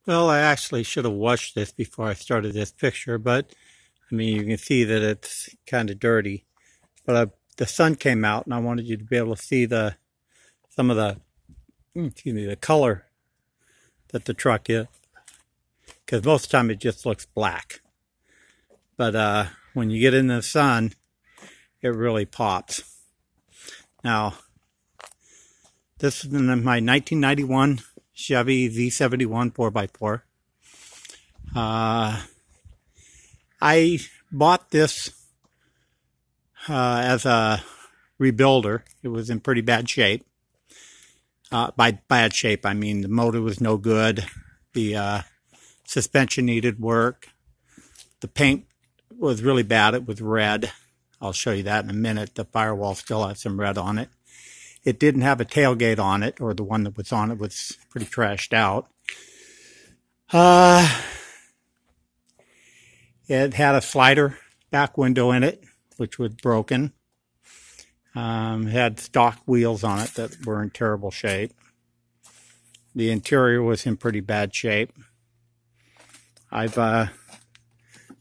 Well, I actually should have washed this before I started this picture, but I mean, you can see that it's kind of dirty. But the sun came out, and I wanted you to be able to see some of the the color that the truck is, because most of the time it just looks black. But when you get in the sun, it really pops. Now, this is my 1991 Chevy Z71 4x4. I bought this as a rebuilder. It was in pretty bad shape. By bad shape, I mean the motor was no good. The suspension needed work. The paint was really bad. It was red. I'll show you that in a minute. The firewall still has some red on it. It didn't have a tailgate on it, or the one that was on it was pretty trashed out. It had a slider back window in it, which was broken. It had stock wheels on it that were in terrible shape. The interior was in pretty bad shape. I've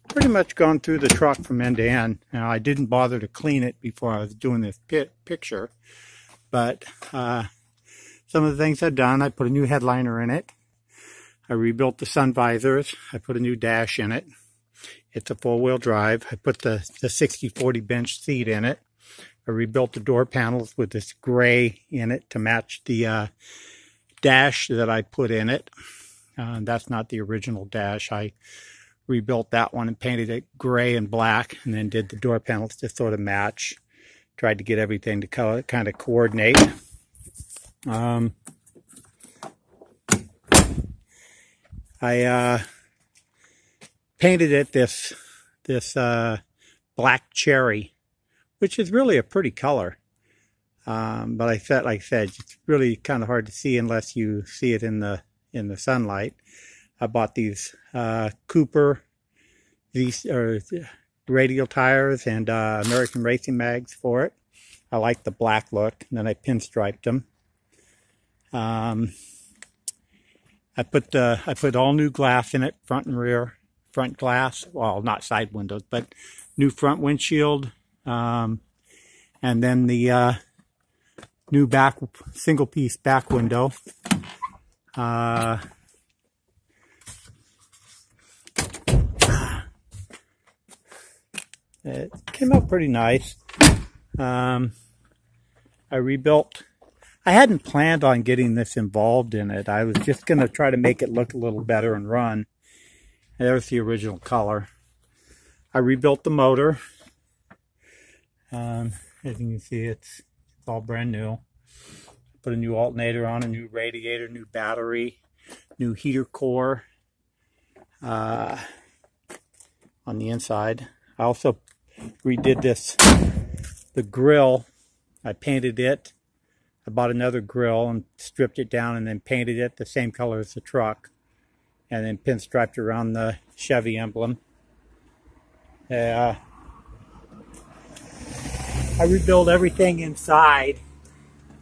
pretty much gone through the truck from end to end. Now, I didn't bother to clean it before I was doing this picture, but some of the things I've done, I put a new headliner in it. I rebuilt the sun visors. I put a new dash in it. It's a four-wheel drive. I put the 60/40 bench seat in it. I rebuilt the door panels with this gray in it to match the dash that I put in it. That's not the original dash. I rebuilt that one and painted it gray and black, and then did the door panels to sort of match. Tried to get everything to kind of coordinate. I painted it this black cherry, which is really a pretty color. But like I said, it's really kind of hard to see unless you see it in the sunlight. I bought these Cooper radial tires and American Racing mags for it. I like the black look, and then I pinstriped them. I put all new glass in it, front and rear. Front glass, well, not side windows, but new front windshield, and then the new back single piece back window. It came out pretty nice. I rebuilt. I hadn't planned on getting this involved in it. I was just going to try to make it look a little better and run. There's the original color. I rebuilt the motor. As you can see, it's all brand new. Put a new alternator on, a new radiator, new battery, new heater core on the inside. I also redid the grill. I painted it. I bought another grill and stripped it down and then painted it the same color as the truck. And then pinstriped around the Chevy emblem. I rebuilt everything inside.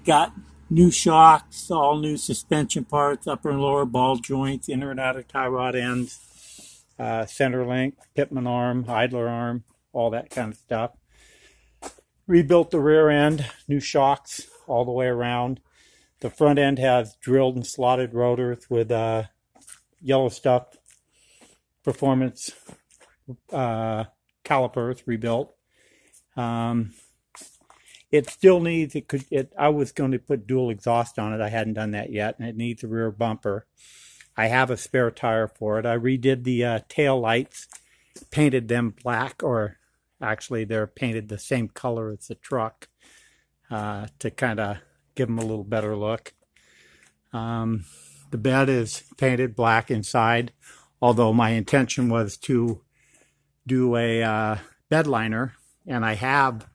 Got new shocks, all new suspension parts, upper and lower ball joints, inner and outer tie rod ends, center link, pitman arm, idler arm, all that kind of stuff. Rebuilt the rear end, new shocks all the way around. The front end has drilled and slotted rotors with yellow stuff performance calipers rebuilt. It still needs, I was going to put dual exhaust on it. I hadn't done that yet, and it needs a rear bumper. I have a spare tire for it. I redid the tail lights, painted them black, or actually they're painted the same color as the truck to kind of give them a little better look. The bed is painted black inside, although my intention was to do a bed liner, and I have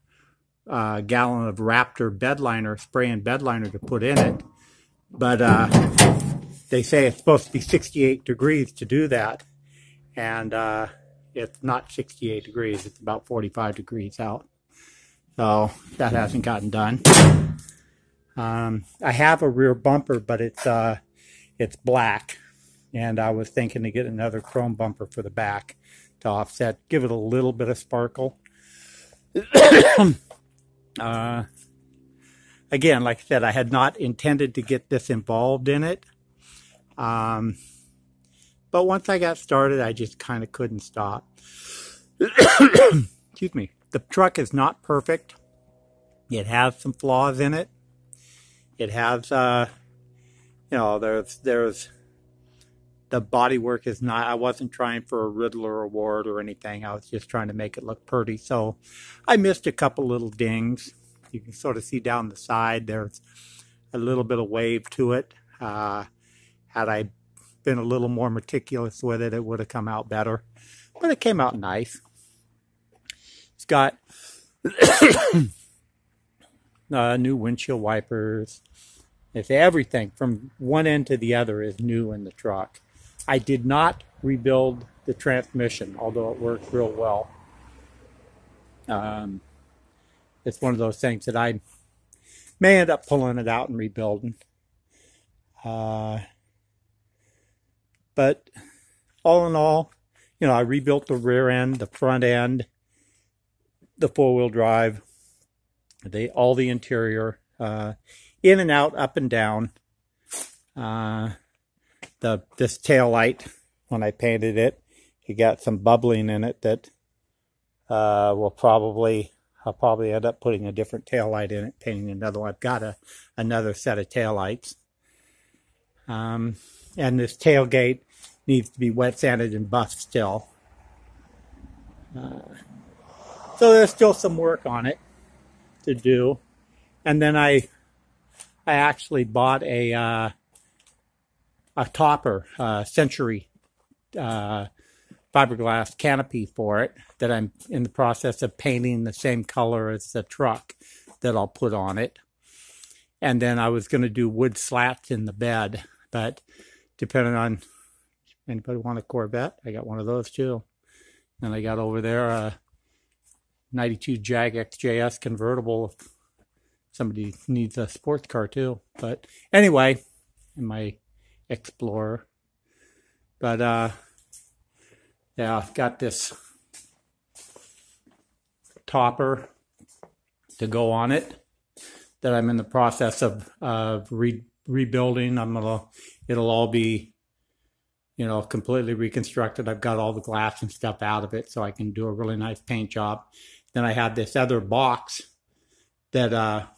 a gallon of Raptor bed liner, spray and bed liner to put in it, but they say it's supposed to be 68 degrees to do that, and it's not 68 degrees, it's about 45 degrees out, so that hasn't gotten done. I have a rear bumper, but it's black. And I was thinking to get another chrome bumper for the back to offset, give it a little bit of sparkle. Again, like I said, I had not intended to get this involved in it. But once I got started, I just kind of couldn't stop. Excuse me. The truck is not perfect. It has some flaws in it. It has, you know, there's the bodywork is not, I wasn't trying for a Riddler award or anything. I was just trying to make it look pretty. So I missed a couple little dings. You can sort of see down the side, there's a little bit of wave to it. Had I been a little more meticulous with it, it would have come out better. But it came out nice. It's got new windshield wipers. It's everything from one end to the other is new in the truck. I did not rebuild the transmission, although it worked real well. It's one of those things that I may end up pulling it out and rebuilding. But all in all, you know, I rebuilt the rear end, the front end, the four-wheel drive, all the interior, in and out, up and down. This tail light, when I painted it, it got some bubbling in it that I'll probably end up putting a different tail light in it, painting another one. I've got another set of tail lights. And this tailgate needs to be wet sanded and buffed still. So there's still some work on it to do. And then I actually bought a topper, Century fiberglass canopy for it that I'm in the process of painting the same color as the truck that I'll put on it. And then I was going to do wood slats in the bed, but depending on anybody want a Corvette, I got one of those too. And I got over there a 92 Jag XJS convertible if somebody needs a sports car too. But anyway, in my Explorer. But yeah, I've got this topper to go on it that I'm in the process of rebuilding. It'll all be, you know, completely reconstructed. I've got all the glass and stuff out of it so I can do a really nice paint job. Then I have this other box that